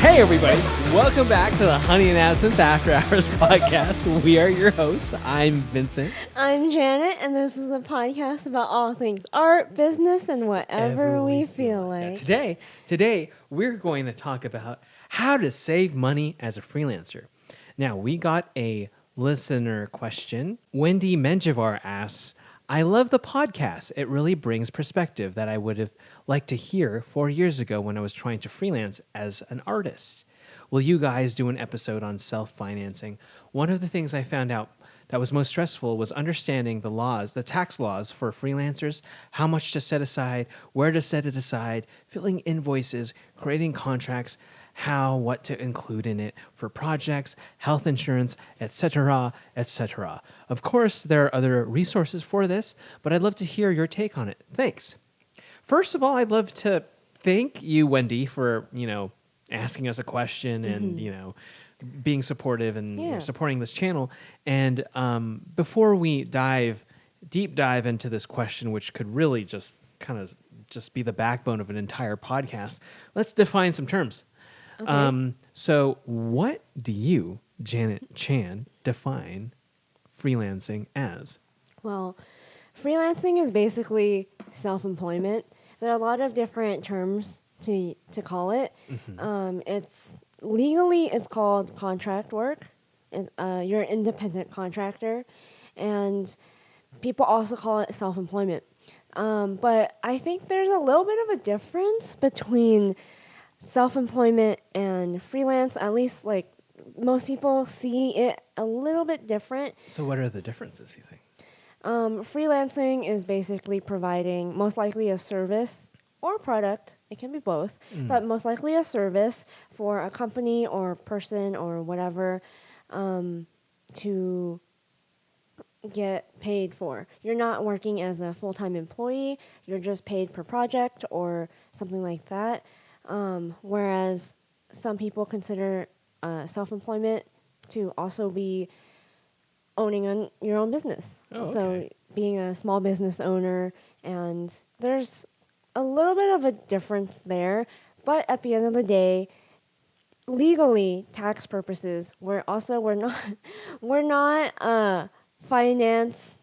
Hey everybody, welcome back to the Honey and Absinthe After Hours podcast. We are your hosts. I'm Vincent. I'm Janet, and this is a podcast about all things art, business, and whatever we feel like. Today, we're going to talk about how to save money as a freelancer. Now, we got a listener question. Wendy Menjivar asks, I love the podcast. It really brings perspective that I would have liked to hear 4 years ago when I was trying to freelance as an artist. Will you guys do an episode on self-financing? One of the things I found out that was most stressful was understanding the laws, the tax laws for freelancers, how much to set aside, where to set it aside, filling invoices, creating contracts, what to include in it for projects, health insurance, etc., etc. Of course, there are other resources for this, but I'd love to hear your take on it. Thanks. First of all, I'd love to thank you, Wendy, for, asking us a question and, being supportive and supporting this channel. And before we deep dive into this question, which could really just be the backbone of an entire podcast, let's define some terms. Okay. So what do you, Janet Chan, define freelancing as? Well, freelancing is basically self-employment. There are a lot of different terms to call it. Mm-hmm. It's called contract work. You're an independent contractor, and people also call it self-employment. But I think there's a little bit of a difference between self-employment and freelance. At least, most people see it a little bit different. So what are the differences, you think? Freelancing is basically providing most likely a service or product. It can be both, but most likely a service for a company or person or whatever to get paid for. You're not working as a full-time employee. You're just paid per project or something like that. Whereas some people consider self-employment to also be owning your own business. Oh, okay. So being a small business owner, and there's a little bit of a difference there. But at the end of the day, legally, tax purposes, we're not finance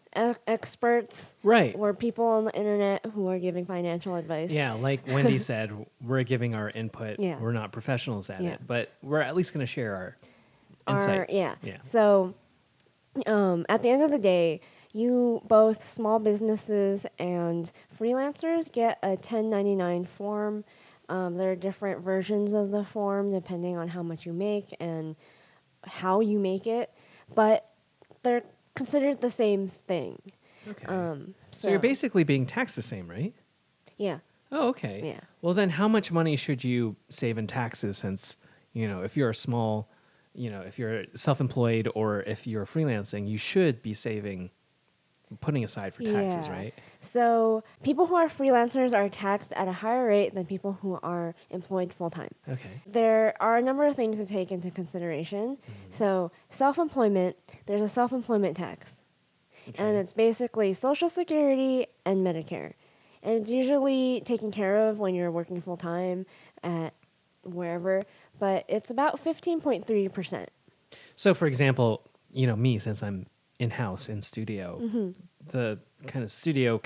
experts. Right. We're people on the internet who are giving financial advice. Yeah, like Wendy said, we're giving our input. Yeah. We're not professionals at it, but we're at least going to share our insights. Yeah. So at the end of the day, both small businesses and freelancers get a 1099 form. There are different versions of the form depending on how much you make and how you make it, but they're considered the same thing. Okay. So you're basically being taxed the same, right? Yeah. Oh, okay. Yeah. Well, then how much money should you save in taxes since, if you're a small, if you're self-employed or if you're freelancing, you should be putting aside for taxes, right? So people who are freelancers are taxed at a higher rate than people who are employed full-time. Okay. There are a number of things to take into consideration. So self-employment, there's a self-employment tax. Okay. And it's basically Social Security and Medicare. And it's usually taken care of when you're working full-time at wherever, but it's about 15.3%. So, for example, me, since I'm in-house, in studio, the kind of studio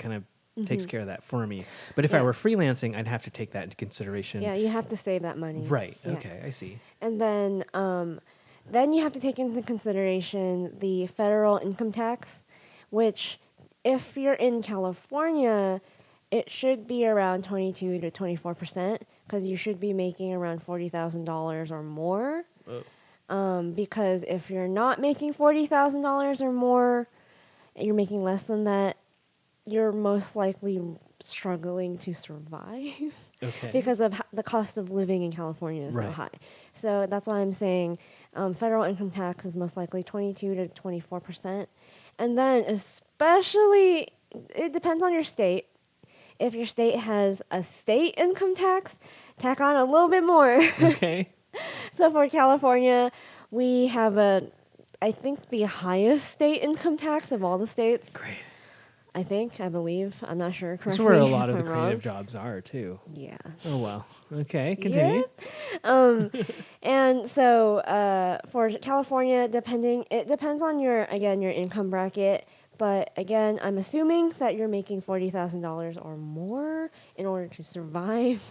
takes care of that for me. But if I were freelancing, I'd have to take that into consideration. Yeah, you have to save that money. Right. Yeah. Okay, I see. And then you have to take into consideration the federal income tax, which if you're in California, it should be around 22 to 24% because you should be making around $40,000 or more. Because if you're not making $40,000 or more, you're making less than that, you're most likely struggling to survive. Okay. Because of the cost of living in California is so high. So that's why I'm saying federal income tax is most likely 22 to 24%. And then especially, it depends on your state. If your state has a state income tax, tack on a little bit more. Okay. So for California, we have I think the highest state income tax of all the states. Great. I believe. I'm not sure. Correct That's where me a lot if of the I'm creative wrong. jobs are too. Yeah. Oh well. Okay, continue. And so for California, it depends on your income bracket. But again, I'm assuming that you're making $40,000 or more in order to survive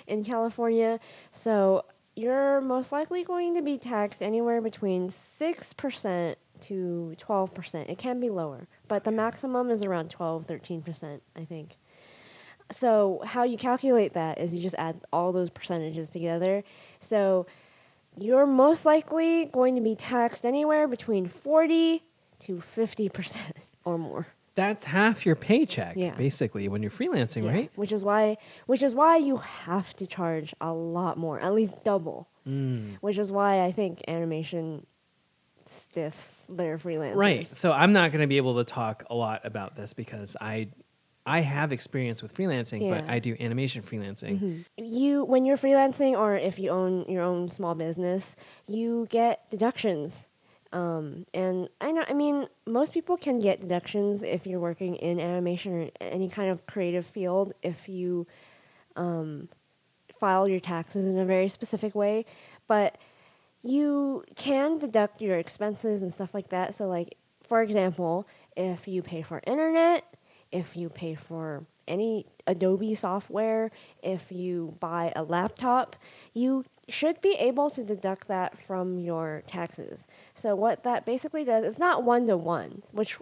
in California. So you're most likely going to be taxed anywhere between 6% to 12%. It can be lower, but the maximum is around 12-13%, I think. So how you calculate that is you just add all those percentages together. So you're most likely going to be taxed anywhere between 40 to 50% or more. That's half your paycheck, Yeah. basically, when you're freelancing, right? Which is why you have to charge a lot more, at least double. Which is why I think animation stiffs their freelancers. Right. So I'm not going to be able to talk a lot about this because I have experience with freelancing, but Yeah. I do animation freelancing. When you're freelancing or if you own your own small business, you get deductions. And I mean, most people can get deductions if you're working in animation or any kind of creative field if you file your taxes in a very specific way. But you can deduct your expenses and stuff like that. So, like, for example, if you pay for internet, if you pay for any Adobe software, if you buy a laptop, you should be able to deduct that from your taxes. So what that basically does, it's not one-to-one, which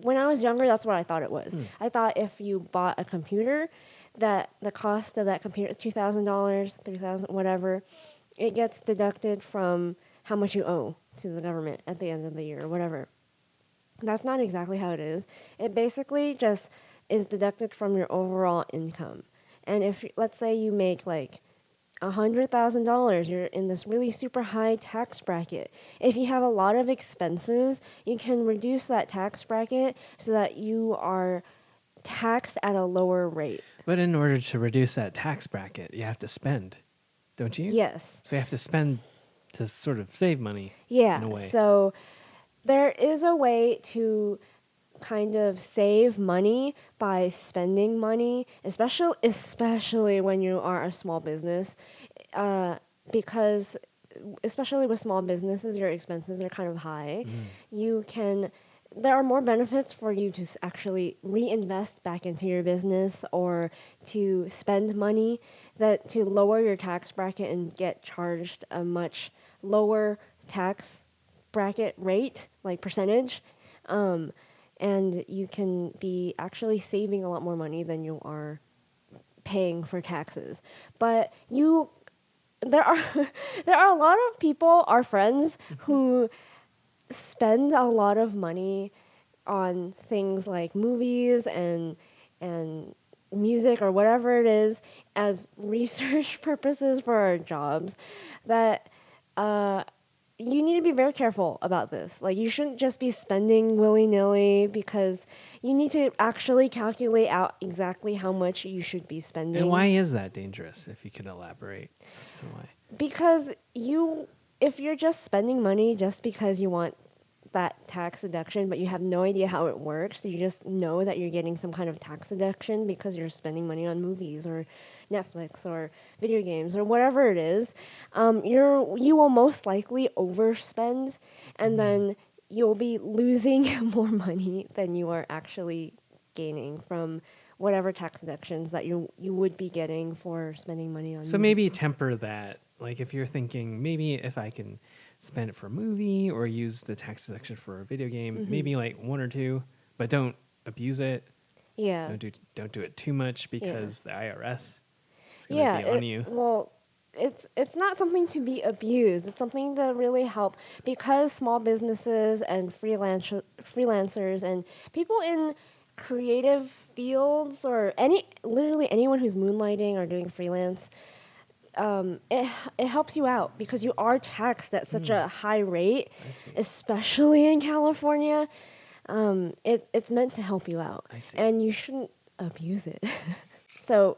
when I was younger, that's what I thought it was. I thought if you bought a computer, that the cost of that computer, $2,000, $3,000, whatever, it gets deducted from how much you owe to the government at the end of the year or whatever. That's not exactly how it is. It basically just is deducted from your overall income. And if, let's say you make like $100,000, you're in this really super high tax bracket. If you have a lot of expenses, you can reduce that tax bracket so that you are taxed at a lower rate. But in order to reduce that tax bracket, you have to spend, don't you? Yes. So you have to spend to sort of save money Yeah. in a way. So there is a way to kind of save money by spending money, especially when you are a small business, because especially with small businesses, your expenses are kind of high. There are more benefits for you to actually reinvest back into your business or to spend money to lower your tax bracket and get charged a much lower tax bracket rate, like percentage. And you can be actually saving a lot more money than you are paying for taxes. But there are a lot of people, our friends, who spend a lot of money on things like movies and music or whatever it is as research purposes for our jobs that you need to be very careful about this. Like, you shouldn't just be spending willy-nilly because you need to actually calculate out exactly how much you should be spending. And why is that dangerous, if you could elaborate as to why? Because if you're just spending money just because you want that tax deduction, but you have no idea how it works, so you just know that you're getting some kind of tax deduction because you're spending money on movies or Netflix or video games or whatever it is, you will most likely overspend, and then you'll be losing more money than you are actually gaining from whatever tax deductions that you would be getting for spending money on. So maybe temper that. Like, if you're thinking maybe if I can spend it for a movie or use the tax deduction for a video game, maybe like one or two, but don't abuse it. Yeah. Don't do it too much because the IRS is going to be on you. Well, it's not something to be abused. It's something to really help, because small businesses and freelancers and people in creative fields or literally anyone who's moonlighting or doing freelance, it helps you out because you are taxed at such a high rate, especially in California. It's meant to help you out, and you shouldn't abuse it. So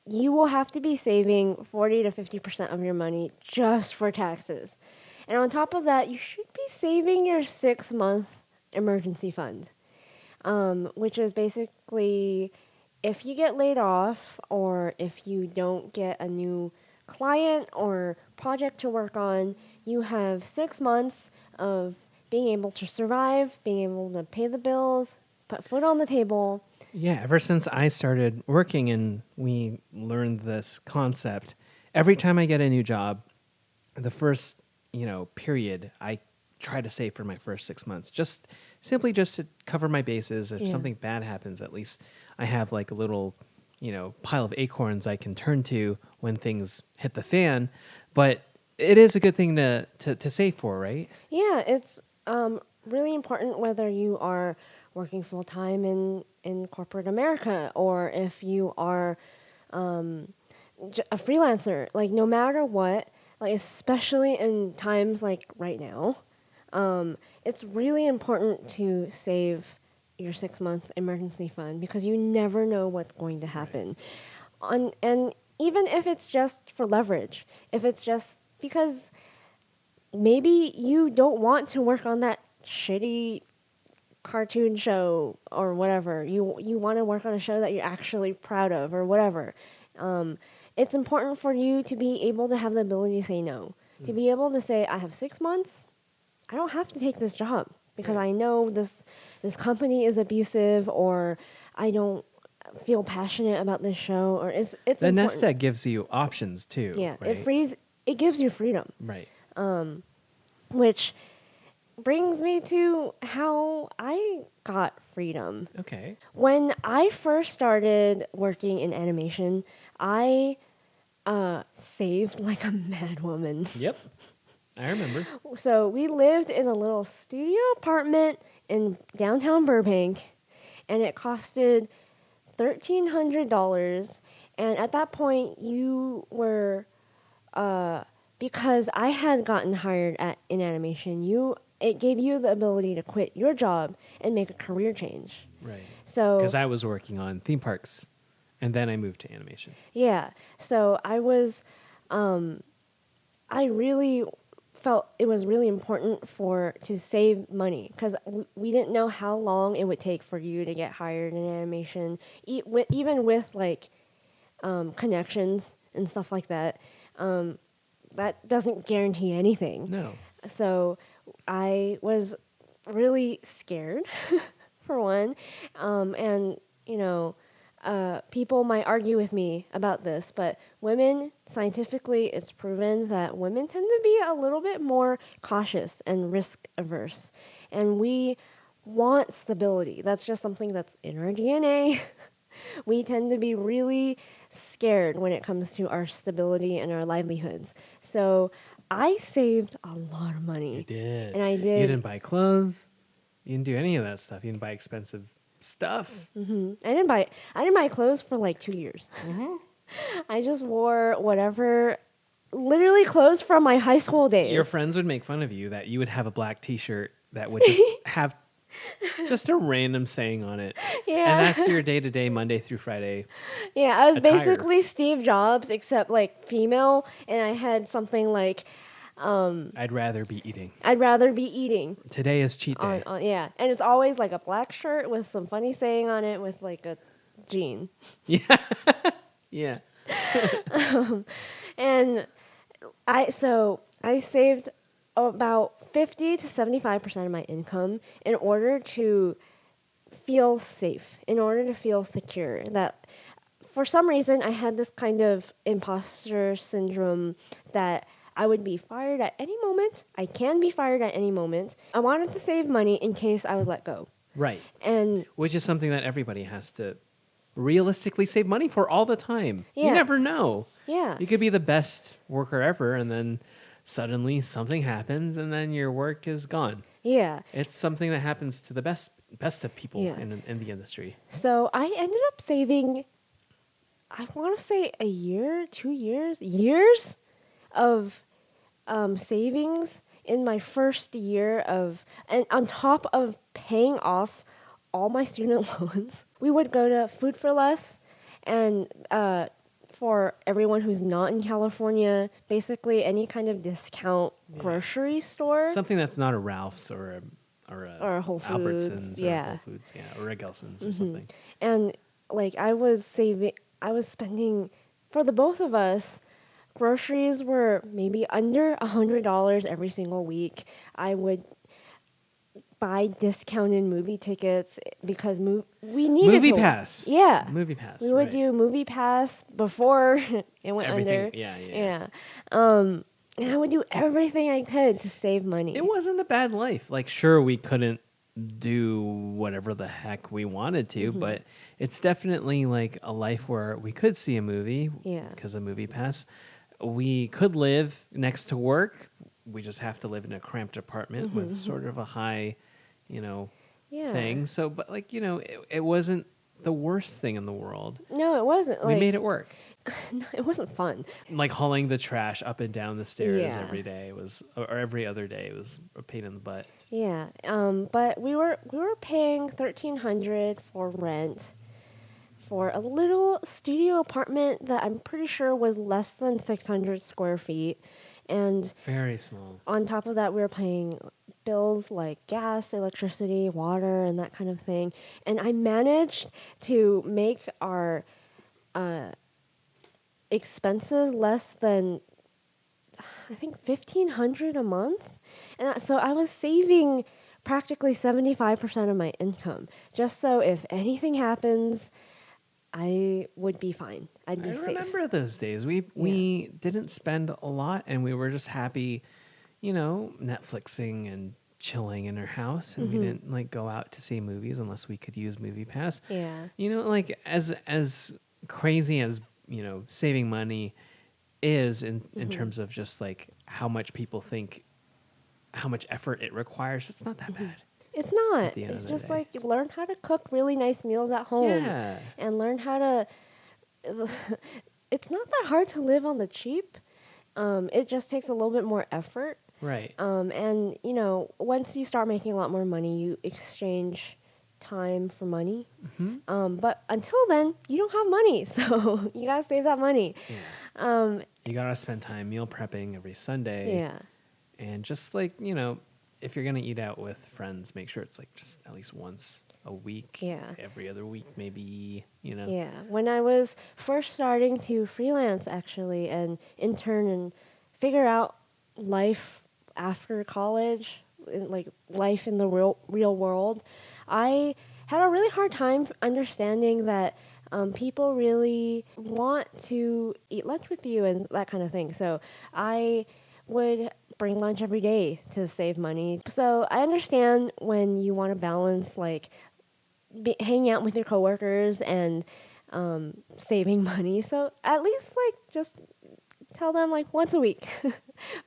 you will have to be saving 40 to 50% of your money just for taxes. And on top of that, you should be saving your 6-month emergency fund. which is basically if you get laid off or if you don't get a new client or project to work on, you have 6 months of being able to survive, being able to pay the bills, put food on the table. Yeah, ever since I started working and we learned this concept, every time I get a new job, the first, period, I try to save for my first 6 months, just to cover my bases. If Yeah. something bad happens, at least I have like a little, pile of acorns I can turn to when things hit the fan. But it is a good thing to save for, right? Yeah, it's really important whether you are working full time in corporate America or if you are a freelancer. Like, no matter what, like, especially in times like right now, it's really important to save your 6 month emergency fund because you never know what's going to happen. And even if it's just for leverage, if it's just because maybe you don't want to work on that shitty cartoon show or whatever. You want to work on a show that you're actually proud of or whatever. It's important for you to be able to have the ability to say no. To be able to say, I have 6 months. I don't have to take this job because I know this company is abusive or I don't feel passionate about this show or it's The important. nest egg gives you options too. Yeah, right? it gives you freedom. Right. Which brings me to how I got freedom. Okay. When I first started working in animation, I saved like a mad woman. Yep. I remember. So we lived in a little studio apartment in downtown Burbank, and it costed $1,300. And at that point, you were because I had gotten hired in animation. It gave you the ability to quit your job and make a career change. Right. So Because I was working on theme parks, and then I moved to animation. yeah, so I really felt it was really important to save money because we didn't know how long it would take for you to get hired in animation, even with like connections and stuff like that. That doesn't guarantee anything. No. So I was really scared, for one, and people might argue with me about this, but women, scientifically, it's proven that women tend to be a little bit more cautious and risk averse. And we want stability. That's just something that's in our DNA. We tend to be really scared when it comes to our stability and our livelihoods. So I saved a lot of money. You did. And I did. You didn't buy clothes. You didn't do any of that stuff. You didn't buy expensive stuff. Mm-hmm. I didn't buy clothes for like 2 years. Mm-hmm. I just wore whatever, literally clothes from my high school days. Your friends would make fun of you that you would have a black T-shirt that would just have just a random saying on it. Yeah. And that's your day-to-day, Monday through Friday. Yeah, I was attire. basically Steve Jobs, except like female, and I had something like, I'd rather be eating. I'd rather be eating. Today is cheat day. Yeah, and it's always like a black shirt with some funny saying on it with like a jean. Yeah. Yeah. And I saved about 50 to 75% of my income in order to feel safe, in order to feel secure. That for some reason I had this kind of imposter syndrome that I would be fired at any moment. I can be fired at any moment. I wanted to save money in case I was let go. Right. And which is something that everybody has to realistically save money for all the time. Yeah. You never know. yeah. You could be the best worker ever, and then suddenly something happens, and then your work is gone. Yeah. It's something that happens to the best of people Yeah. in the industry. So I ended up saving, I want to say a year, 2 years of savings in my first year and on top of paying off all my student loans. We would go to Food for Less, and for everyone who's not in California, basically any kind of discount grocery store. Something that's not a Ralph's or or Whole Foods, Albertsons or yeah. Whole Foods, or Red Gelson's or something. And like I was spending for the both of us. Groceries were maybe under $100 every single week. I would buy discounted movie tickets because we needed Movie to. Pass. Yeah. Movie Pass. We would right. do Movie Pass before it went Everything. under. Yeah. And I would do everything I could to save money. It wasn't a bad life. Like, sure, we couldn't do whatever the heck we wanted to, but it's definitely like a life where we could see a movie because of Movie Pass. We could live next to work. We just have to live in a cramped apartment with sort of a high, thing. So, but like, it wasn't the worst thing in the world. No, it wasn't. We made it work. No, it wasn't fun. Like hauling the trash up and down the stairs Yeah. every day or every other day was a pain in the butt. Yeah. But we were paying $1,300 for rent for a little studio apartment that I'm pretty sure was less than 600 square feet. And Very small. on top of that, we were paying bills like gas, electricity, water, and that kind of thing. And I managed to make our expenses less than, I think, $1,500 a month. And so I was saving practically 75% of my income, just so if anything happens, I would be fine. I'd be I safe. remember those days. We didn't spend a lot, and we were just happy, Netflixing and chilling in our house, and we didn't like go out to see movies unless we could use Movie Pass. Yeah. Like as crazy as saving money is in terms of just like how much people think, how much effort it requires. It's not that bad. It's not. At the end It's of the just day. like learn how to cook really nice meals at home. Yeah. And learn how to. It's not that hard to live on the cheap. It just takes a little bit more effort. Right. And once you start making a lot more money, you exchange time for money. But until then, you don't have money, so you gotta save that money. Yeah. You gotta spend time meal prepping every Sunday. Yeah. And just like, if you're going to eat out with friends, make sure it's like just at least once a week. Yeah. Every other week, maybe, Yeah. When I was first starting to freelance, actually, and intern and figure out life after college, like life in the real world, I had a really hard time understanding that people really want to eat lunch with you and that kind of thing. So I would bring lunch every day to save money. So I understand when you want to balance like hanging out with your coworkers and saving money. So at least like just tell them like once a week.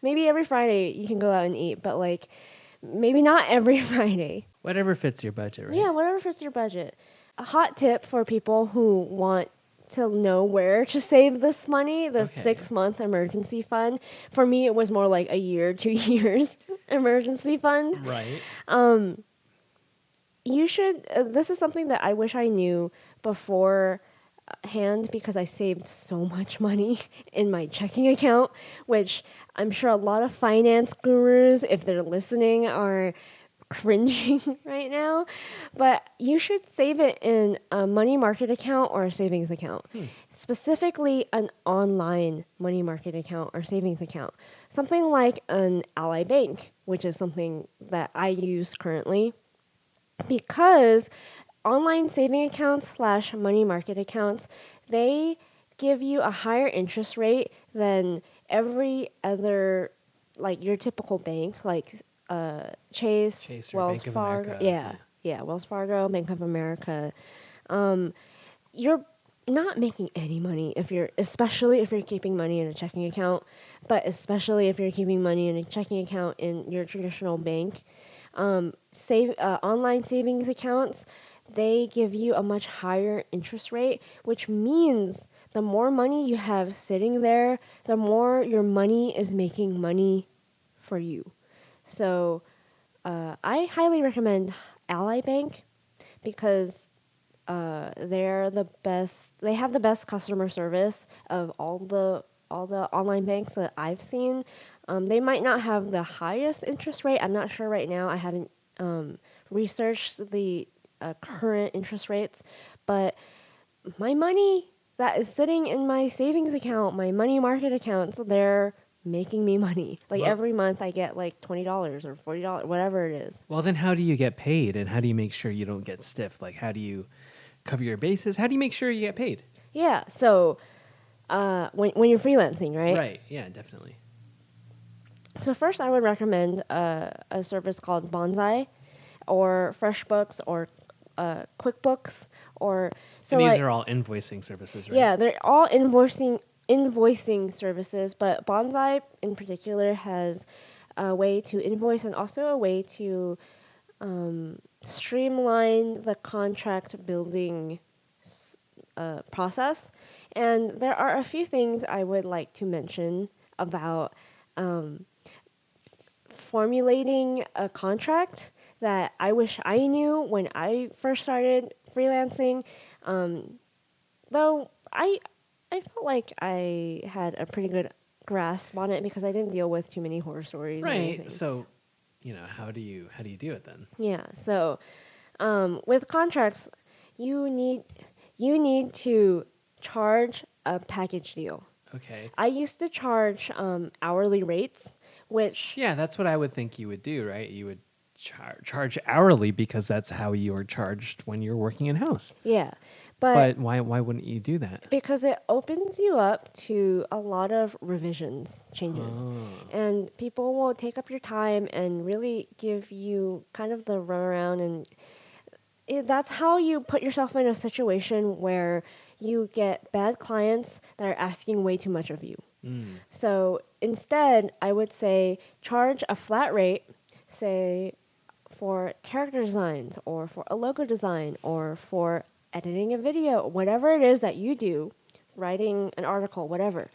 Maybe every Friday you can go out and eat, but like maybe not every Friday. Whatever fits your budget, right? Yeah, whatever fits your budget. A hot tip for people who want to know where to save this money, the 6-month emergency fund. For me, it was more like a year, 2 years emergency fund. Right. You should, this is something that I wish I knew beforehand because I saved so much money in my checking account, which I'm sure a lot of finance gurus, if they're listening, are cringing right now, but you should save it in a money market account or a savings account. Specifically an online money market account or savings account. Something like an Ally Bank, which is something that I use currently, because online saving accounts / money market accounts, they give you a higher interest rate than every other, like your typical bank, like Chase, or Wells Bank of Fargo, America. yeah, Wells Fargo, Bank of America. You're not making any money especially if you're keeping money in a checking account, but especially if you're keeping money in a checking account in your traditional bank. Online savings accounts, they give you a much higher interest rate, which means the more money you have sitting there, the more your money is making money for you. So I highly recommend Ally Bank because they're the best. They have the best customer service of all the online banks that I've seen. They might not have the highest interest rate. I'm not sure right now. I haven't research the current interest rates, but my money that is sitting in my savings account, my money market accounts, they're making me money. Like Well- every month I get like $20 or $40, whatever it is. Well, then how do you get paid, and how do you make sure you don't get stiffed? Like, how do you cover your bases? How do you make sure you get paid? Yeah, so when you're freelancing, right? Right. Yeah, definitely. So first, I would recommend a service called Bonsai, or FreshBooks, or QuickBooks, or so And these like are all invoicing services, right? yeah, they're all invoicing services, but Bonsai in particular has a way to invoice and also a way to streamline the contract building process. And there are a few things I would like to mention about formulating a contract that I wish I knew when I first started freelancing. Though I felt like I had a pretty good grasp on it because I didn't deal with too many horror stories or anything. Right. So, how do you do it then? Yeah. So with contracts, you need to charge a package deal. Okay. I used to charge hourly rates, which Yeah, that's what I would think you would do, right? You would charge hourly because that's how you are charged when you're working in house. yeah, But why wouldn't you do that? because it opens you up to a lot of revisions, changes. Oh. And people will take up your time and really give you kind of the runaround. And that's how you put yourself in a situation where you get bad clients that are asking way too much of you. So instead, I would say charge a flat rate, say for character designs or for a logo design or for editing a video, whatever it is that you do, writing an article, whatever,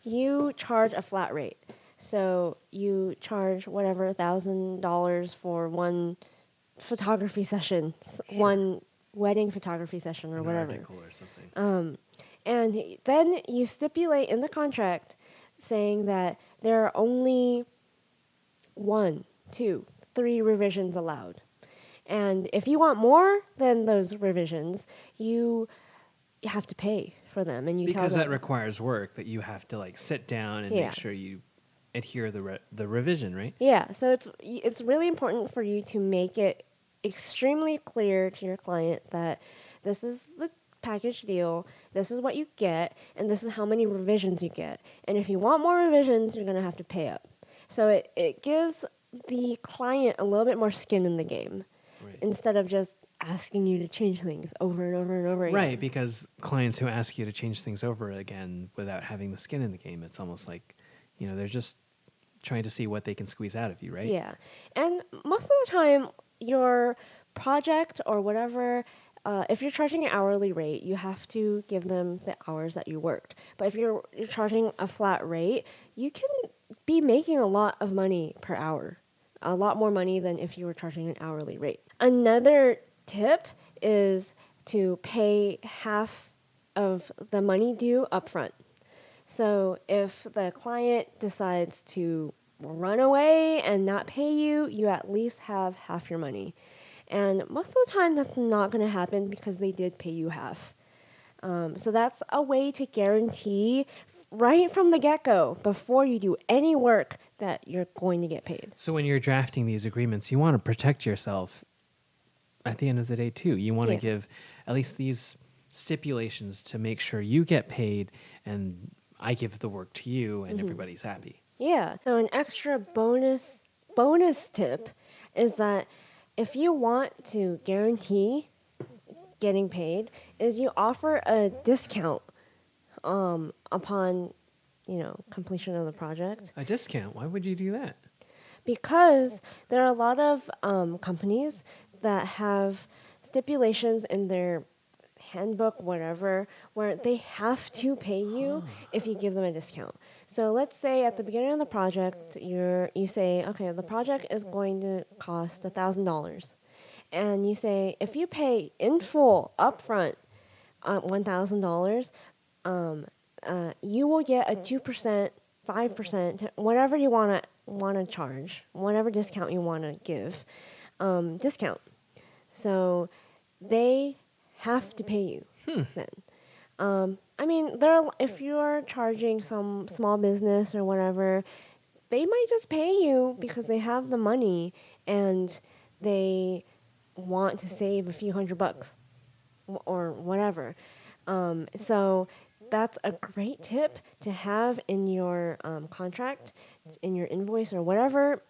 you charge a flat rate. So you charge whatever $1,000 for one photography session, one wedding photography session or An whatever. article or something. And then you stipulate in the contract saying that there are only 1, 2, 3 revisions allowed. And if you want more than those revisions, you have to pay for them. And you Because tell that them, requires work that you have to like sit down and Yeah. make sure you adhere the revision, right? yeah. So it's really important for you to make it extremely clear to your client that this is the package deal, this is what you get, and this is how many revisions you get. And if you want more revisions, you're going to have to pay up. So it gives the client a little bit more skin in the game Right. instead of just asking you to change things over and over and over again. Right, because clients who ask you to change things over again without having the skin in the game, it's almost like, they're just trying to see what they can squeeze out of you, right? Yeah. And most of the time, your project or whatever, if you're charging an hourly rate, you have to give them the hours that you worked. But if you're charging a flat rate, you can be making a lot of money per hour, a lot more money than if you were charging an hourly rate. Another tip is to pay half of the money due upfront. So if the client decides to run away and not pay you, you at least have half your money. And most of the time, that's not going to happen because they did pay you half. So that's a way to guarantee right from the get-go, before you do any work, that you're going to get paid. So when you're drafting these agreements, you want to protect yourself at the end of the day too. You want to Yeah. give at least these stipulations to make sure you get paid and I give the work to you and everybody's happy. Yeah. So an extra bonus tip is that if you want to guarantee getting paid, is you offer a discount upon completion of the project. A discount? Why would you do that? Because there are a lot of companies that have stipulations in their handbook, whatever, where they have to pay you if you give them a discount. So let's say at the beginning of the project, you say, okay, the project is going to cost $1,000, and you say if you pay in full upfront $1,000, you will get a 2%, 5%, whatever you want to charge, whatever discount you want to give. discount. So they have to pay you then. I mean, if you're charging some small business or whatever, they might just pay you because they have the money and they want to save a few $100 or whatever. So that's a great tip to have in your contract, in your invoice or whatever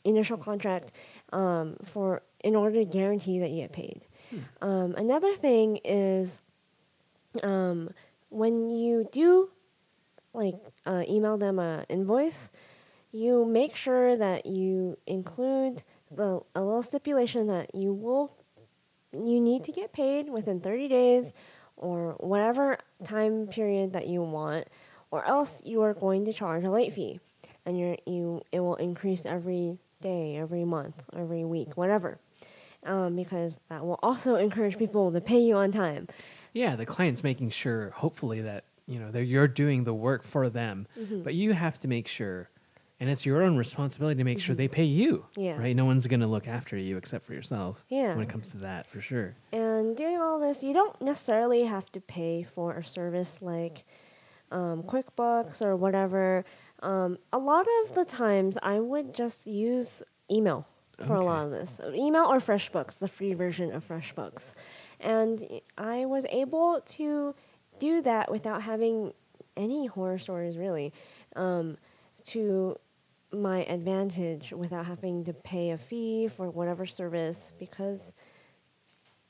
initial contract in order to guarantee that you get paid. Another thing is when you do email them an invoice, you make sure that you include a little stipulation that you need to get paid within 30 days or whatever time period that you want, or else you are going to charge a late fee, and it will increase every day, every month, every week, whatever, because that will also encourage people to pay you on time. Yeah, the client's making sure, hopefully, that you're doing the work for them, but you have to make sure, and it's your own responsibility to make sure they pay you. Yeah. Right? No one's going to look after you except for yourself. Yeah. When it comes to that, for sure. And doing all this, you don't necessarily have to pay for a service like QuickBooks or whatever. A lot of the times, I would just use email for a lot of this. Email or FreshBooks, the free version of FreshBooks. And I was able to do that without having any horror stories, really, to my advantage, without having to pay a fee for whatever service, because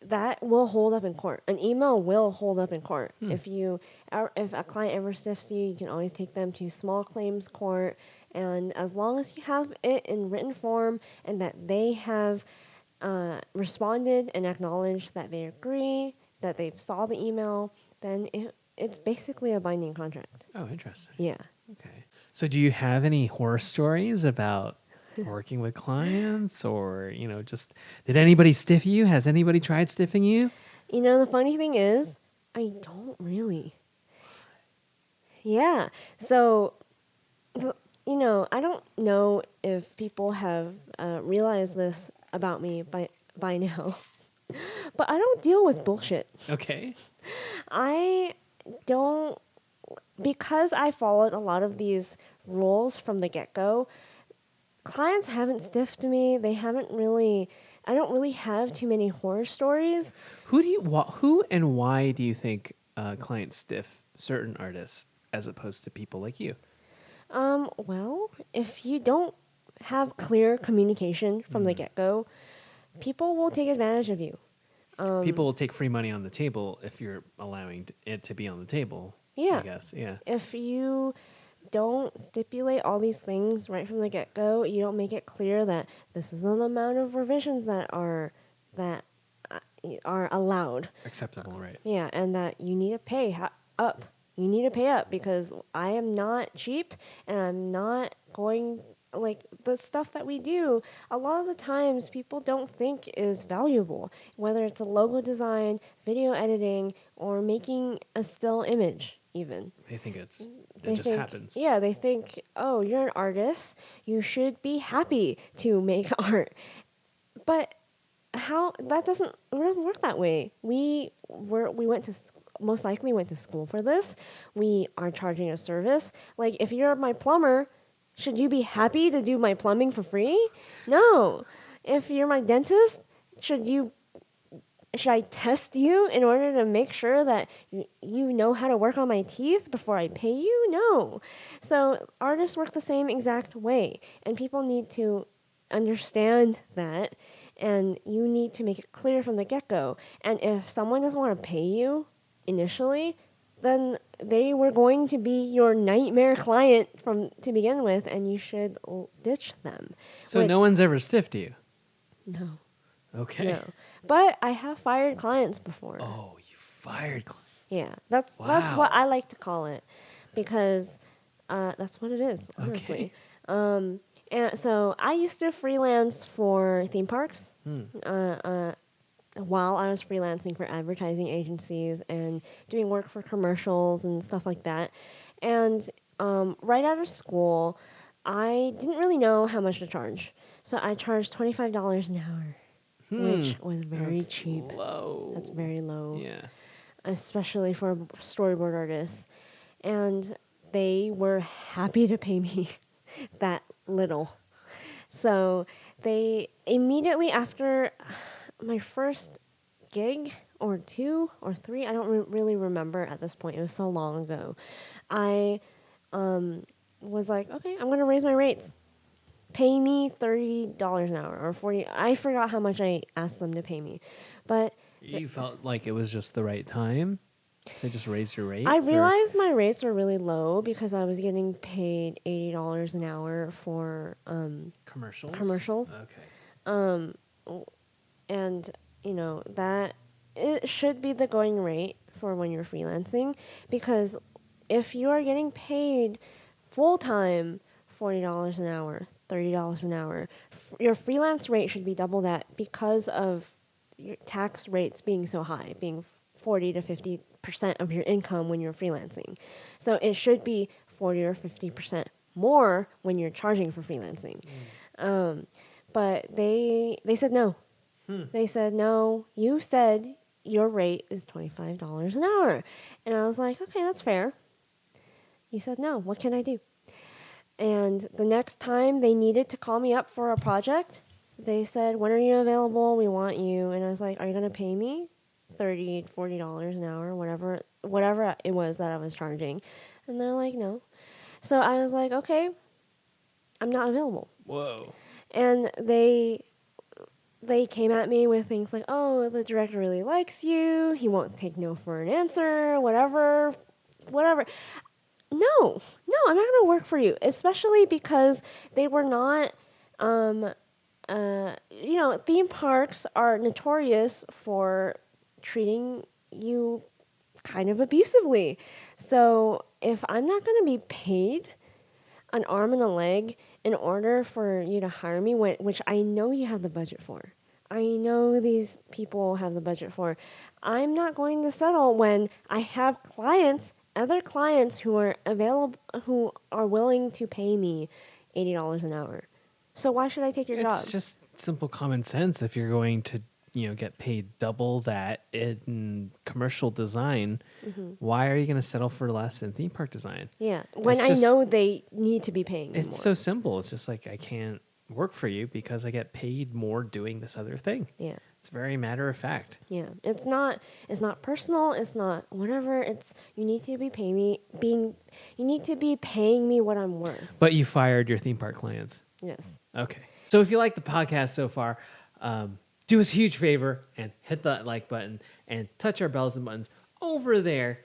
that will hold up in court. An email will hold up in court. If a client ever stiffs you, you can always take them to small claims court, and as long as you have it in written form and that they have responded and acknowledged that they agree, that they saw the email, then it's basically a binding contract. Oh, interesting. Yeah. Okay. So do you have any horror stories about working with clients, or, just did anybody stiff you? Has anybody tried stiffing you? The funny thing is, I don't really. Yeah. So, I don't know if people have realized this about me by now, but I don't deal with bullshit. Okay. I don't, because I followed a lot of these rules from the get-go. Clients haven't stiffed me. They haven't really. I don't really have too many horror stories. Who and why do you think clients stiff certain artists as opposed to people like you? Well, if you don't have clear communication from the get-go, people will take advantage of you. People will take free money on the table if you're allowing it to be on the table. Yeah. I guess. Yeah. If you don't stipulate all these things right from the get-go, you don't make it clear that this is an amount of revisions that are allowed. Acceptable, right? Yeah, and that you need to pay up. You need to pay up because I am not cheap, and I'm not going, the stuff that we do, a lot of the times people don't think is valuable, whether it's a logo design, video editing, or making a still image even. They think it just happens. Yeah, they think, oh, you're an artist, you should be happy to make art. But it doesn't work that way. We most likely went to school for this. We are charging a service. Like, if you're my plumber, should you be happy to do my plumbing for free? No. If you're my dentist, should I test you in order to make sure that you know how to work on my teeth before I pay you? No. So artists work the same exact way, and people need to understand that, and you need to make it clear from the get-go. And if someone doesn't want to pay you initially, then they were going to be your nightmare client to begin with, and you should ditch them. So no one's ever stiffed you? No. Okay. No. But I have fired clients before. Oh, you fired clients. Yeah, that's what I like to call it, because that's what it is, honestly. Okay. And so I used to freelance for theme parks while I was freelancing for advertising agencies and doing work for commercials and stuff like that. And right out of school, I didn't really know how much to charge. So I charged $25 an hour, which was very That's cheap. low. That's very low, Yeah. especially for storyboard artists. And they were happy to pay me that little. So they immediately after my first gig or 2 or 3, I don't really remember at this point. It was so long ago. I was like, okay, I'm going to raise my rates. Pay me $30 an hour or 40. I forgot how much I asked them to pay me. But You felt like it was just the right time to just raise your rates? I or- realized my rates were really low because I was getting paid $80 an hour for Commercials? commercials. Okay. And that it should be the going rate for when you're freelancing, because if you are getting paid full time $40 an hour, $30 an hour, your freelance rate should be double that because of your tax rates being so high, being 40 to 50% of your income when you're freelancing. So it should be 40 or 50% more when you're charging for freelancing. But they said no. They said, no, you said your rate is $25 an hour. And I was like, okay, that's fair. You said no. What can I do? And the next time they needed to call me up for a project, they said, when are you available? We want you. And I was like, are you going to pay me $30, $40 an hour, whatever it was that I was charging? And they're like, no. So I was like, okay, I'm not available. Whoa. And they came at me with things like, oh, the director really likes you. He won't take no for an answer, whatever. No, I'm not going to work for you, especially because they were not, theme parks are notorious for treating you kind of abusively. So if I'm not going to be paid an arm and a leg in order for you to hire me, which I know you have the budget for. I know these people have the budget for. I'm not going to settle when I have other clients who are available, who are willing to pay me $80 an hour. So why should I take your job? It's just simple common sense. If you're going to, get paid double that in commercial design, why are you going to settle for less in theme park design? Yeah, when It's I just- know they need to be paying me It's more. so simple. It's just like I can't work for you because I get paid more doing this other thing. Yeah. It's very matter of fact. Yeah, it's not personal, it's not whatever. It's you need to be paying me what I'm worth. But you fired your theme park clients. Yes. Okay. So if you like the podcast so far, do us a huge favor and hit that like button and touch our bells and buttons over there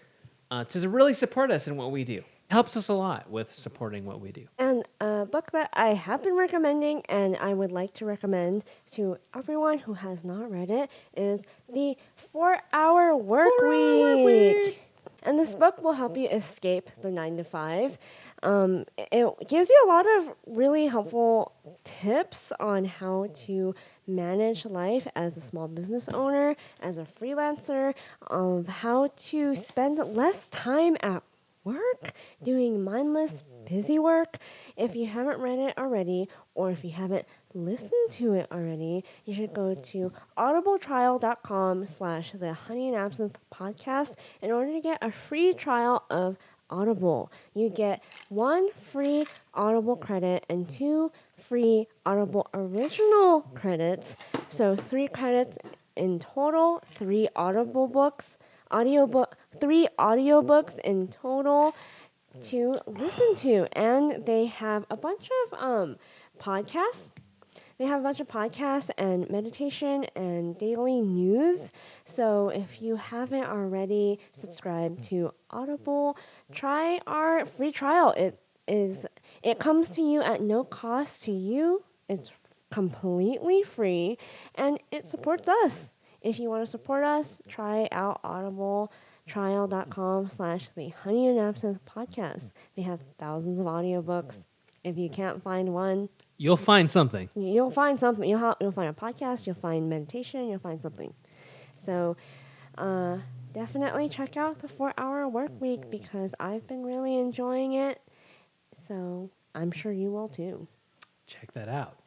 to really support us in what we do. It helps us a lot with supporting what we do. And a book that I have been recommending and I would like to recommend to everyone who has not read it is The 4-Hour Work Week. And this book will help you escape the 9 to 5. It gives you a lot of really helpful tips on how to manage life as a small business owner, as a freelancer, of how to spend less time at work doing mindless, busy work. If you haven't read it already, or if you haven't listened to it already, you should go to audibletrial.com/the Honey and Absinthe podcast in order to get a free trial of Audible. You get 1 free Audible credit and 2 free Audible original credits. So 3 credits in total, 3 3 audiobooks in total to listen to. And they have a bunch of podcasts. They have a bunch of podcasts and meditation and daily news. So if you haven't already subscribed to Audible, try our free trial. It comes to you at no cost to you. It's completely free and it supports us. If you want to support us, try out audibletrial.com/the Honey and Absinthe podcast. They have thousands of audiobooks. If you can't find one, You'll find something. you'll find something. You'll find a podcast. You'll find meditation. You'll find something. So, definitely check out the 4-Hour Work Week because I've been really enjoying it. So I'm sure you will too. Check that out.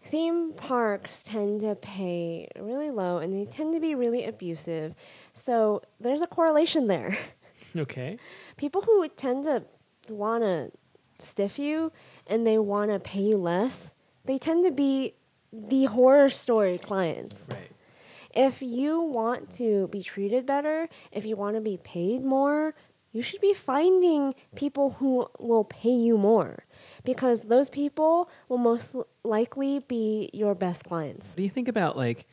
theme parks tend to pay really low and they tend to be really abusive. So there's a correlation there. Okay. People who tend to want to stiff you and they want to pay you less, they tend to be the horror story clients. Right. If you want to be treated better, if you want to be paid more, you should be finding people who will pay you more because those people will most likely be your best clients. What do you think about like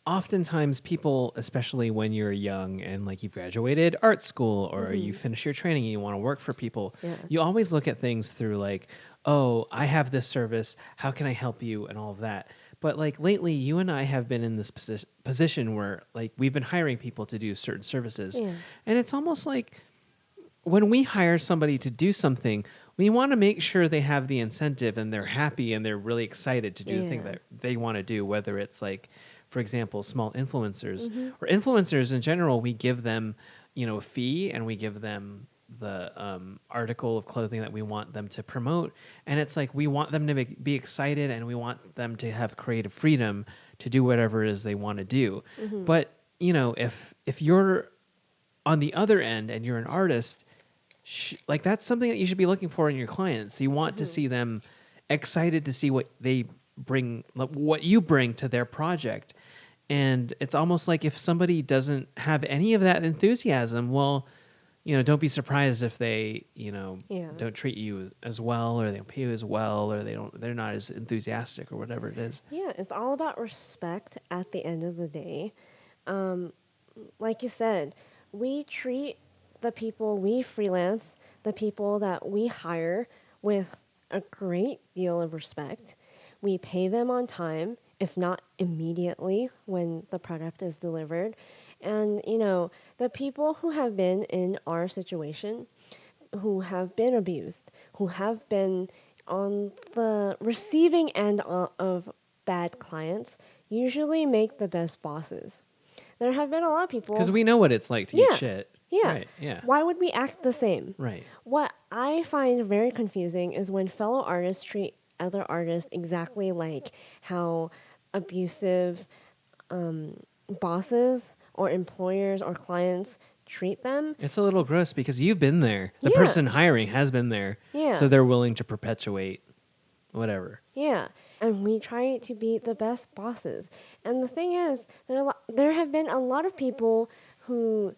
oftentimes people, especially when you're young and like you've graduated art school or you finish your training and you want to work for people, Yeah. you always look at things through like, oh, I have this service. How can I help you? And all of that. But like lately, you and I have been in this position where like we've been hiring people to do certain services. Yeah. And it's almost like when we hire somebody to do something, we want to make sure they have the incentive and they're happy and they're really excited to do the thing Yeah. that they want to do, whether it's like, for example, small influencers or influencers in general. We give them, a fee and we give them the article of clothing that we want them to promote. And it's like we want them to be excited and we want them to have creative freedom to do whatever it is they want to do. But, if you're on the other end and you're an artist, like that's something that you should be looking for in your clients. You want to see them excited to see what they bring, like, what you bring to their project. And it's almost like if somebody doesn't have any of that enthusiasm, well, don't be surprised if they, don't treat you as well, or they don't pay you as well, or they're not as enthusiastic or whatever it is. Yeah, it's all about respect at the end of the day. Like you said, we treat the people we freelance, the people that we hire with a great deal of respect. We pay them on time, if not immediately when the product is delivered. And, the people who have been in our situation, who have been abused, who have been on the receiving end of bad clients, usually make the best bosses. There have been a lot of people. Because we know what it's like to eat shit. Yeah. Right. Yeah. Why would we act the same? Right. What I find very confusing is when fellow artists treat other artists exactly like how abusive bosses or employers or clients treat them. It's a little gross because you've been there. The Yeah. person hiring has been there. Yeah. So they're willing to perpetuate whatever. Yeah, and we try to be the best bosses. And the thing is, there have been a lot of people who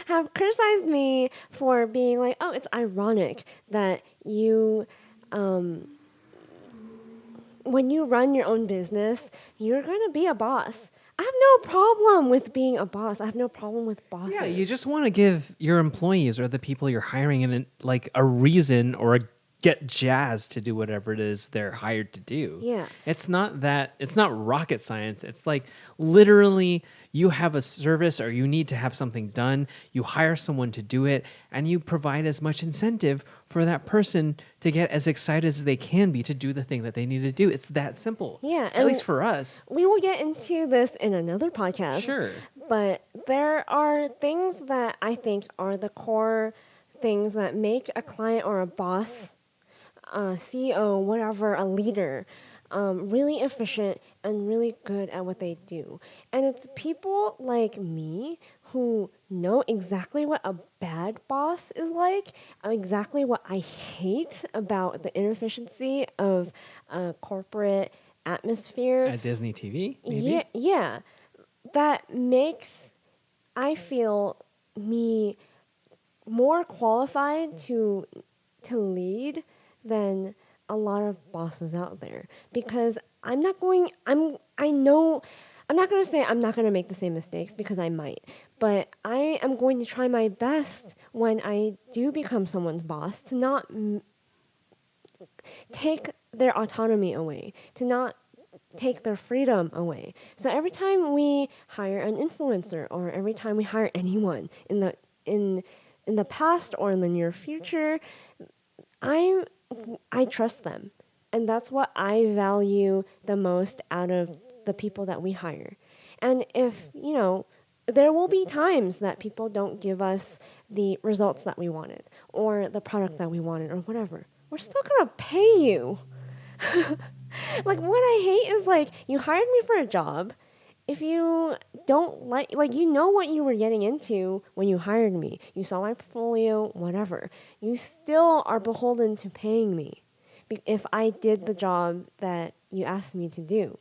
have criticized me for being like, oh, it's ironic that you, when you run your own business, you're going to be a boss. I have no problem with being a boss. I have no problem with bosses. Yeah, you just want to give your employees or the people you're hiring like a reason or get jazzed to do whatever it is they're hired to do. Yeah. It's not rocket science. It's like literally you have a service or you need to have something done, you hire someone to do it, and you provide as much incentive for that person to get as excited as they can be to do the thing that they need to do. It's that simple. Yeah, At least for us. We will get into this in another podcast. Sure. But there are things that I think are the core things that make a client or a boss, a CEO, whatever, a leader, really efficient and really good at what they do. And it's people like me who know exactly what a bad boss is like, exactly what I hate about the inefficiency of a corporate atmosphere. At Disney TV, maybe? Yeah. That makes, I feel, me more qualified to lead than a lot of bosses out there, because I'm not going to say I'm not going to make the same mistakes, because I might, but I am going to try my best when I do become someone's boss to not take their autonomy away, to not take their freedom away. So every time we hire an influencer, or every time we hire anyone in the past or in the near future, I trust them. And that's what I value the most out of the people that we hire. And if, there will be times that people don't give us the results that we wanted, or the product that we wanted, or whatever. We're still going to pay you. Like, what I hate is, like, you hired me for a job. If you don't like, you know what you were getting into when you hired me. You saw my portfolio, whatever. You still are beholden to paying me if I did the job that you asked me to do.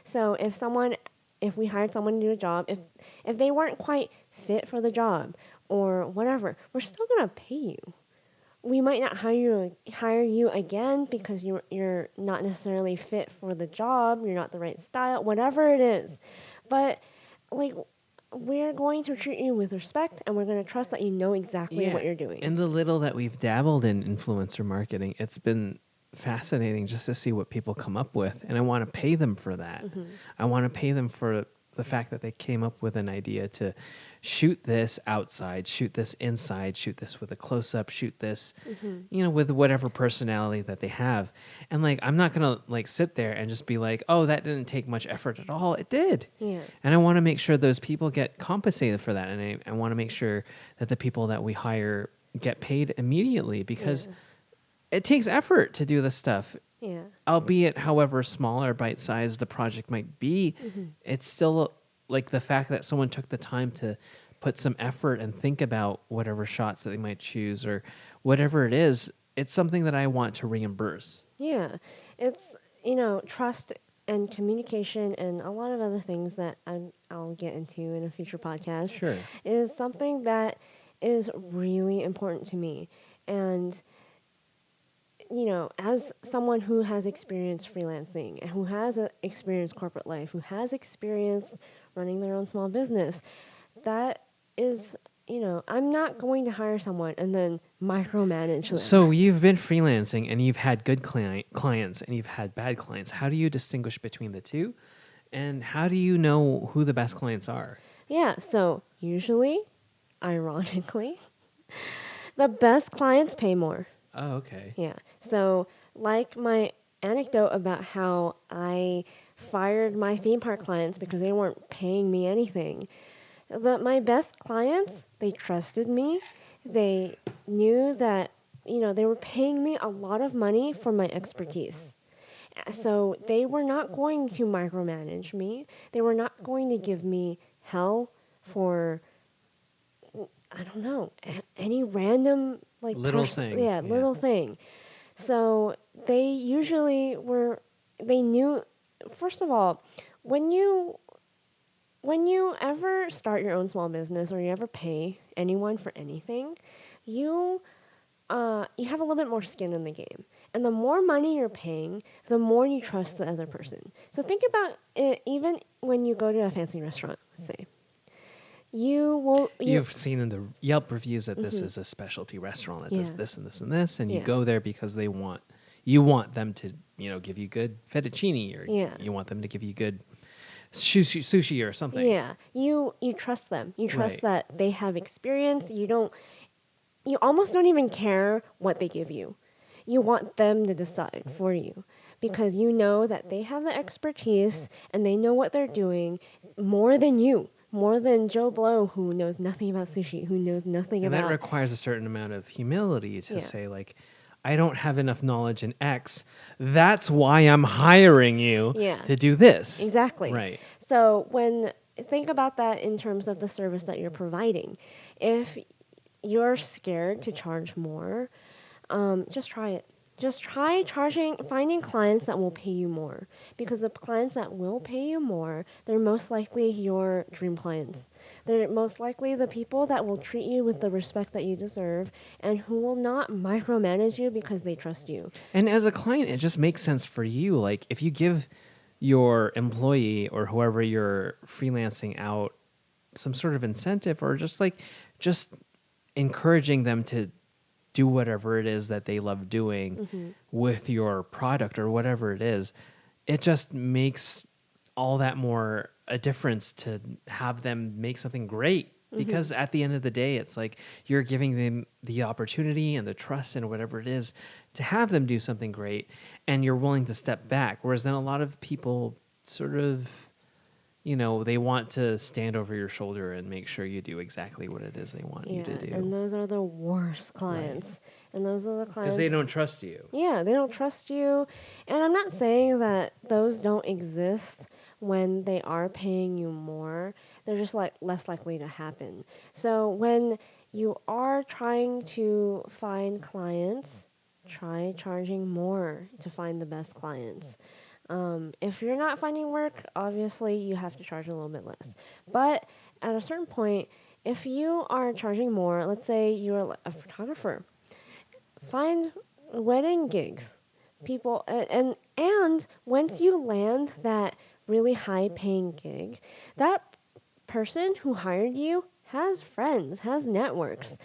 So if we hired someone to do a job, if they weren't quite fit for the job or whatever, we're still gonna pay you. We might not hire you again because you're not necessarily fit for the job, you're not the right style, whatever it is. But like, we're going to treat you with respect, and we're going to trust that you know exactly what you're doing. And the little that we've dabbled in influencer marketing, it's been fascinating just to see what people come up with. And I want to pay them for that. I want to pay them for the fact that they came up with an idea to shoot this outside, shoot this inside, shoot this with a close-up, shoot this, with whatever personality that they have. And like, I'm not going to like sit there and just be like, oh, that didn't take much effort at all. It did. Yeah. And I want to make sure those people get compensated for that. And I want to make sure that the people that we hire get paid immediately, because it takes effort to do this stuff. Yeah. Albeit however small or bite-sized the project might be, it's still like the fact that someone took the time to put some effort and think about whatever shots that they might choose or whatever it is. It's something that I want to reimburse. Yeah. It's, trust and communication and a lot of other things that I'll get into in a future podcast. Sure. Is something that is really important to me. And as someone who has experienced freelancing and who has experienced corporate life, who has experienced running their own small business, that is, I'm not going to hire someone and then micromanage them. So you've been freelancing and you've had good clients and you've had bad clients. How do you distinguish between the two? And how do you know who the best clients are? Yeah, so usually, ironically, the best clients pay more. Oh, okay. Yeah. So, like my anecdote about how I fired my theme park clients because they weren't paying me anything. My best clients, they trusted me. They knew that, they were paying me a lot of money for my expertise. So they were not going to micromanage me. They were not going to give me hell for, I don't know, any random little thing. Yeah, little thing. So they usually they knew, first of all, when you ever start your own small business or you ever pay anyone for anything, you have a little bit more skin in the game. And the more money you're paying, the more you trust the other person. So think about it, even when you go to a fancy restaurant, let's say. You've seen in the Yelp reviews that this is a specialty restaurant that does this and this and this, and you go there because you want them to, give you good fettuccine, or you want them to give you good sushi or something. Yeah, you trust them. You trust that they have experience. You almost don't even care what they give you. You want them to decide for you, because you know that they have the expertise and they know what they're doing more than you. More than Joe Blow, who knows nothing about sushi, who knows nothing about... And that requires a certain amount of humility to say, like, I don't have enough knowledge in X. That's why I'm hiring you to do this. Exactly. Right. So think about that in terms of the service that you're providing. If you're scared to charge more, just try it. Just try finding clients that will pay you more, because the clients that will pay you more, they're most likely your dream clients. They're most likely the people that will treat you with the respect that you deserve and who will not micromanage you because they trust you. And as a client, it just makes sense for you. Like, if you give your employee or whoever you're freelancing out some sort of incentive, or just encouraging them to do whatever it is that they love doing with your product or whatever it is, it just makes all that more a difference to have them make something great. Because at the end of the day, it's like you're giving them the opportunity and the trust and whatever it is to have them do something great, and you're willing to step back. Whereas then a lot of people sort of they want to stand over your shoulder and make sure you do exactly what it is they want you to And do. those are the worst clients. And those are the Because clients. they don't trust you. Yeah, they don't trust you. And I'm not saying that those don't exist when they are paying you more. They're just like less likely to happen. So when you are trying to find clients, try charging more to find the best clients. If you're not finding work, obviously you have to charge a little bit less. But at a certain point, if you are charging more, let's say you're a photographer, find wedding gigs. People and once you land that really high paying gig, that person who hired you has friends, has networks.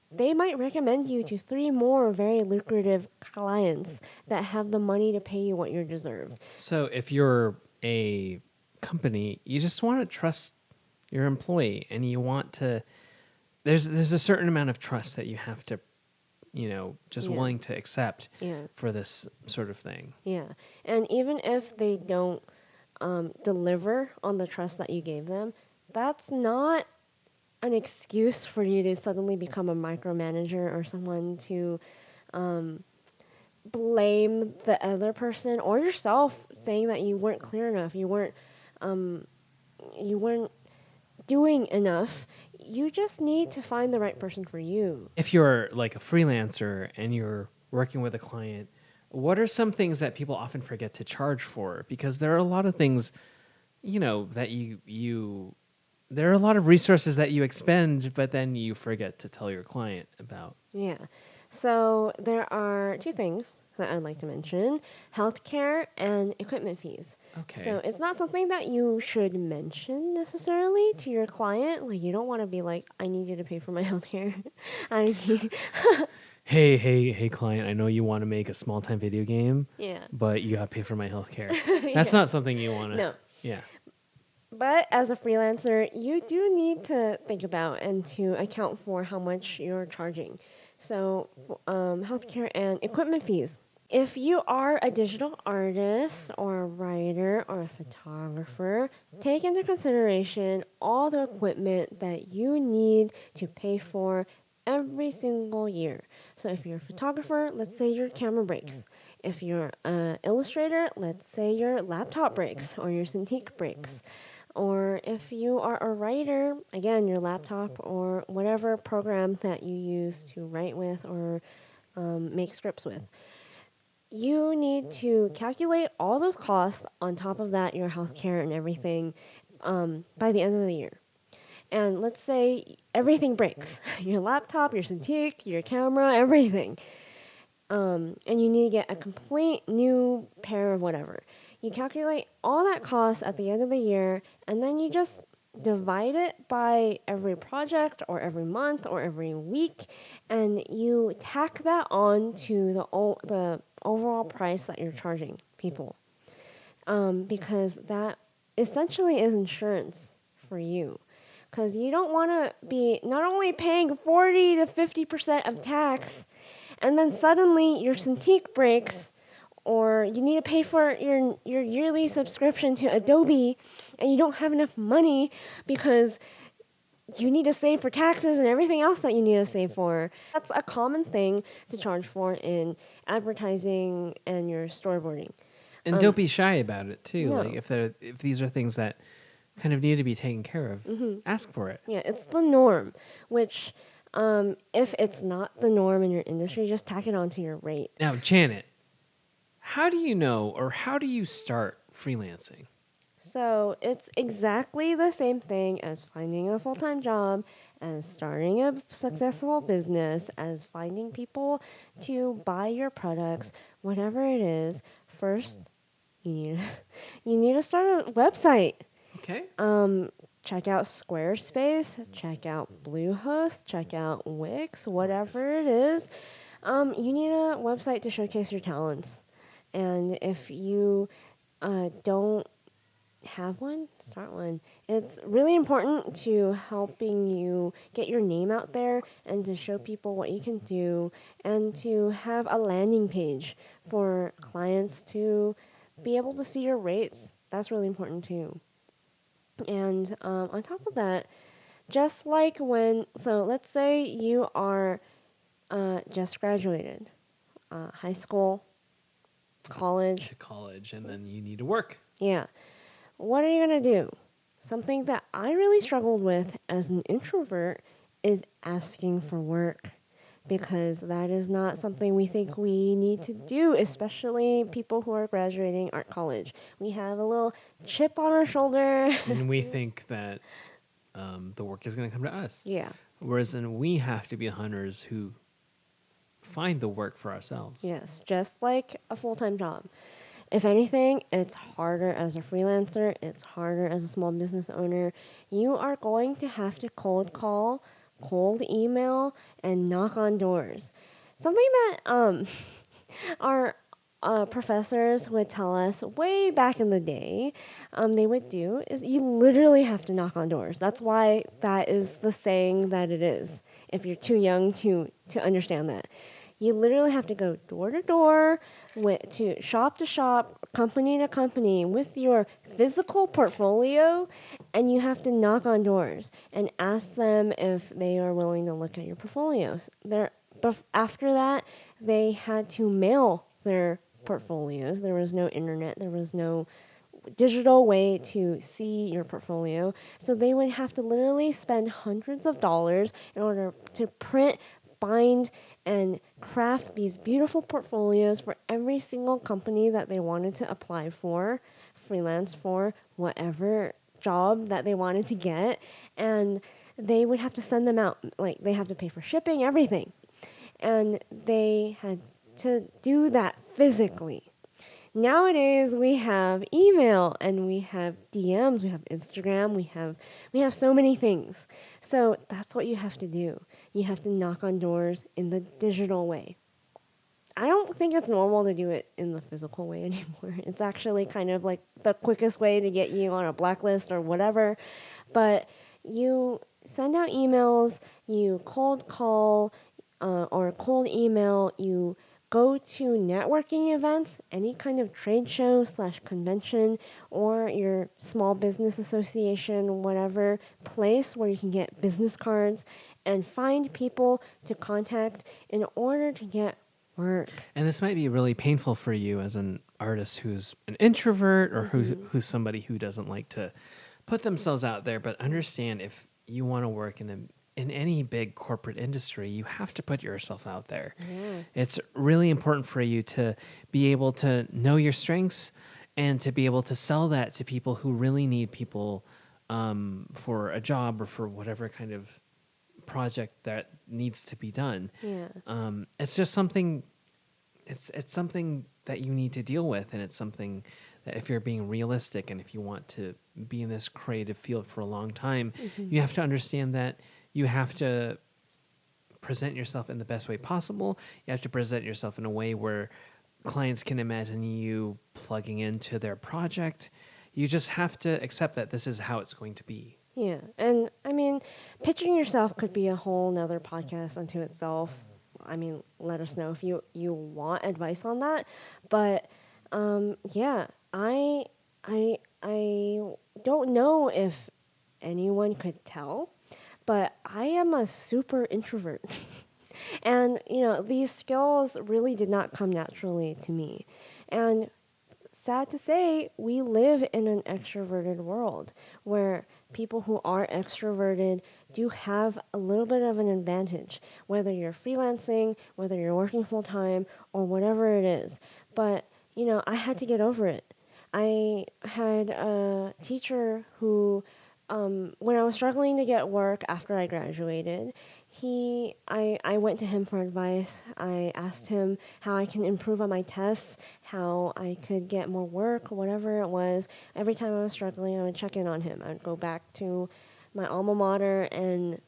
They might recommend you to 3 more very lucrative clients that have the money to pay you what you deserve. So if you're a company, you just want to trust your employee, and you want to. There's a certain amount of trust that you have to, just Yeah. willing to accept Yeah. for this sort of thing. Yeah. And even if they don't deliver on the trust that you gave them, that's not an excuse for you to suddenly become a micromanager or someone to blame the other person or yourself, saying that you weren't clear enough, you weren't doing enough. You just need to find the right person for you. If you're like a freelancer and you're working with a client, what are some things that people often forget to charge for? Because there are a lot of things, that there are a lot of resources that you expend, but then you forget to tell your client about. Yeah. So there are 2 things that I'd like to mention: healthcare and equipment fees. Okay. So it's not something that you should mention necessarily to your client. Like, you don't want to be like, I need you to pay for my healthcare. I need Hey, client, I know you want to make a small time video game, Yeah. but you got to pay for my healthcare. That's not something you want to. No. Yeah. But as a freelancer, you do need to think about and to account for how much you're charging. So, healthcare and equipment fees. If you are a digital artist or a writer or a photographer, take into consideration all the equipment that you need to pay for every single year. So if you're a photographer, let's say your camera breaks. If you're an illustrator, let's say your laptop breaks or your Cintiq breaks. Or if you are a writer, again, your laptop or whatever program that you use to write with or make scripts with. You need to calculate all those costs, on top of that, your healthcare and everything, by the end of the year. And let's say everything breaks: your laptop, your Cintiq, your camera, everything. And you need to get a complete new pair of whatever. You calculate all that cost at the end of the year, and then you just divide it by every project or every month or every week, and you tack that on to the overall price that you're charging people, because that essentially is insurance for you, because you don't want to be not only paying 40 to 50% of tax, and then suddenly your Cintiq breaks, or you need to pay for your yearly subscription to Adobe, and you don't have enough money because you need to save for taxes and everything else that you need to save for. That's a common thing to charge for in advertising and your storyboarding. And don't be shy about it too. No. Like if these are things that kind of need to be taken care of, ask for it. Yeah, it's the norm, which if it's not the norm in your industry, just tack it onto your rate. Now, Janet, how do you know, or how do you start freelancing? So it's exactly the same thing as finding a full-time job, as starting a successful business, as finding people to buy your products, whatever it is. First, you need to start a website. Okay. Check out Squarespace, check out Bluehost, check out Wix, whatever it is. You need a website to showcase your talents. And if you don't have one, start one. It's really important to helping you get your name out there and to show people what you can do, and to have a landing page for clients to be able to see your rates. That's really important too. And on top of that, just like so let's say you are just graduated, high school, college, To college, and then you need to work. yeah. What are you going to do? Something that I really struggled with as an introvert is asking for work, because that is not something we think we need to do, especially people who are graduating art college. We have a little chip on our shoulder. And we think that the work is going to come to us. Yeah. Whereas then we have to be hunters who find the work for ourselves. Yes, just like a full-time job. If anything, it's harder as a freelancer, it's harder as a small business owner. You are going to have to cold call, cold email, and knock on doors. Something that our professors would tell us way back in the day, they would do is you literally have to knock on doors. That's why that is the saying that it is, if you're too young to understand that. You literally have to go door to door, to shop, company to company with your physical portfolio, and you have to knock on doors and ask them if they are willing to look at your portfolios. After that, they had to mail their portfolios. There was no internet, there was no digital way to see your portfolio. So they would have to literally spend hundreds of dollars in order to print, bind, and craft these beautiful portfolios for every single company that they wanted to apply for, freelance for, whatever job that they wanted to get. And they would have to send them out. Like, they have to pay for shipping, everything. And they had to do that physically. Nowadays we have email and we have DMs, we have Instagram, we have so many things. So that's what you have to do. You have to knock on doors in the digital way. I don't think it's normal to do it in the physical way anymore. It's actually kind of like the quickest way to get you on a blacklist or whatever. But you send out emails, you cold call or cold email, you go to networking events, any kind of trade show / convention, or your small business association, whatever place where you can get business cards, and find people to contact in order to get work. And this might be really painful for you as an artist who's an introvert or who's somebody who doesn't like to put themselves out there. But understand, if you want to work in any big corporate industry, you have to put yourself out there. Yeah. It's really important for you to be able to know your strengths and to be able to sell that to people who really need people for a job or for whatever kind of project that needs to be done. Yeah. It's just something. It's something that you need to deal with, and it's something that, if you're being realistic and if you want to be in this creative field for a long time, you have to understand that you have to present yourself in the best way possible. You have to present yourself in a way where clients can imagine you plugging into their project. You just have to accept that this is how it's going to be. Yeah, and I mean, pitching yourself could be a whole nother podcast unto itself. I mean, let us know if you want advice on that. But yeah, I don't know if anyone could tell, but I am a super introvert. And, these skills really did not come naturally to me. And sad to say, we live in an extroverted world where people who are extroverted do have a little bit of an advantage, whether you're freelancing, whether you're working full time, or whatever it is. But, I had to get over it. I had a teacher who, when I was struggling to get work after I graduated, I went to him for advice. I asked him how I can improve on my tests, how I could get more work, whatever it was. Every time I was struggling, I would check in on him. I would go back to my alma mater and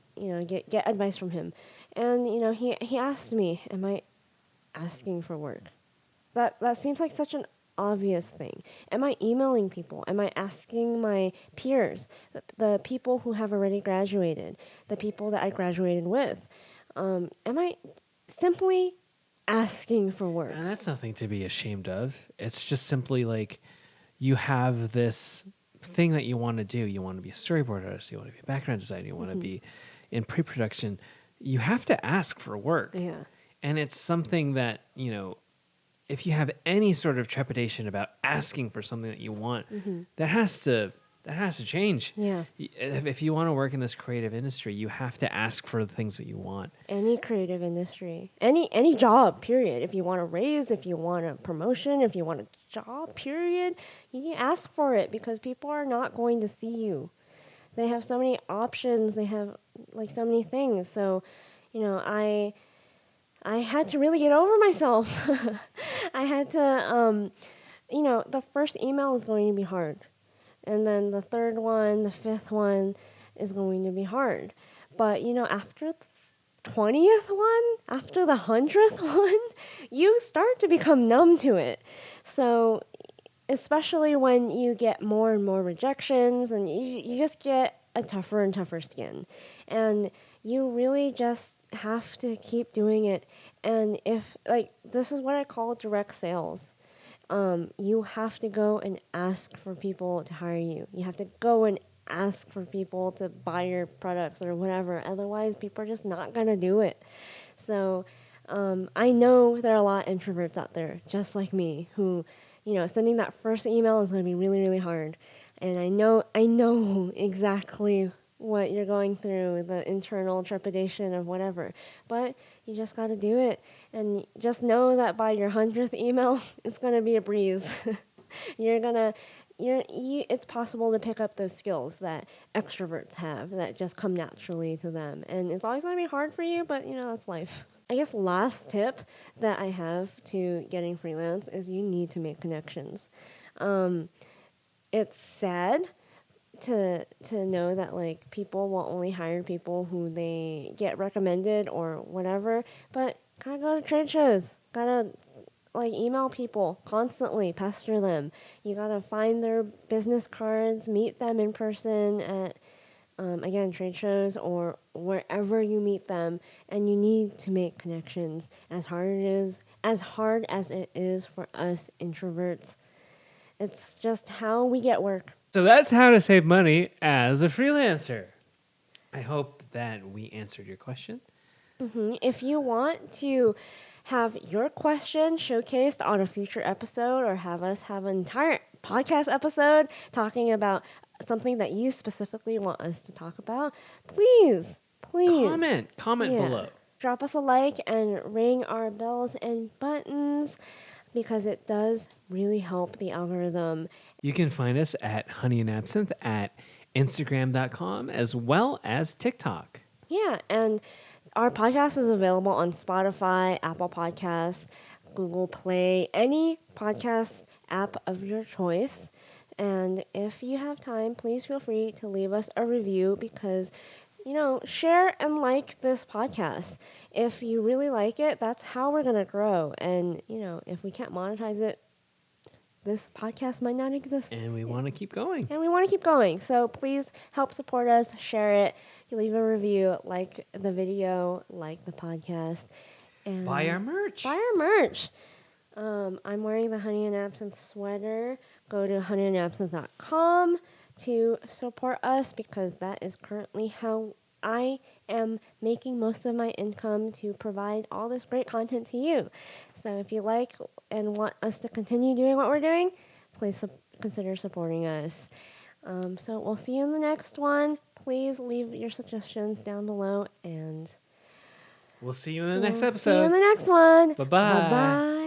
get advice from him. And he asked me, "Am I asking for work?" That seems like such an obvious thing. Am I emailing people? Am I asking my peers, the people who have already graduated, the people that I graduated with? Am I simply asking for work? And that's nothing to be ashamed of. It's just simply like you have this thing that you want to do, you want to be a storyboard artist, you want to be a background designer, you want to be in pre-production, you have to ask for work. Yeah. And it's something that, if you have any sort of trepidation about asking for something that you want, that has to change. Yeah. If you want to work in this creative industry, you have to ask for the things that you want. Any creative industry, any job, period. If you want a raise, if you want a promotion, if you want a job, period, you need to ask for it because people are not going to see you. They have so many options. They have like so many things. So, I had to really get over myself. I had to, the first email is going to be hard. And then the third one, the fifth one is going to be hard. But, after the 20th one, after the 100th one, you start to become numb to it. So, especially when you get more and more rejections and you just get a tougher and tougher skin. And you really just have to keep doing it. And this is what I call direct sales. You have to go and ask for people to hire you. You have to go and ask for people to buy your products or whatever. Otherwise, people are just not going to do it. So I know there are a lot of introverts out there, just like me, who, sending that first email is going to be really, really hard. And I know exactly what you're going through, the internal trepidation of whatever. But you just got to do it. And just know that by your 100th email, it's going to be a breeze. It's possible to pick up those skills that extroverts have that just come naturally to them. And it's always going to be hard for you, but, that's life. I guess last tip that I have to getting freelance is you need to make connections. It's sad to know that people will only hire people who they get recommended or whatever, but gotta go to trade shows, gotta email people constantly, pester them. You gotta find their business cards, meet them in person at again, trade shows or wherever you meet them, and you need to make connections. As hard as it is for us introverts, it's just how we get work. So that's how to save money as a freelancer. I hope that we answered your question. If you want to have your question showcased on a future episode or have us have an entire podcast episode talking about something that you specifically want us to talk about, please. Comment below. Drop us a like and ring our bells and buttons because it does really help the algorithm. You can find us at Honey and Absinthe at Instagram.com as well as TikTok. Yeah, and our podcast is available on Spotify, Apple Podcasts, Google Play, any podcast app of your choice. And if you have time, please feel free to leave us a review because, share and like this podcast. If you really like it, that's how we're going to grow. And, if we can't monetize it, this podcast might not exist. And we want to keep going. So please help support us, share it, you leave a review, like the video, like the podcast. And buy our merch. I'm wearing the Honey and Absinthe sweater. Go to honeyandabsinthe.com to support us because that is currently how I am making most of my income to provide all this great content to you. So if you like and want us to continue doing what we're doing, please consider supporting us. So we'll see you in the next one. Please leave your suggestions down below and we'll see you in the next episode. See you in the next one. Bye-bye. Bye-bye.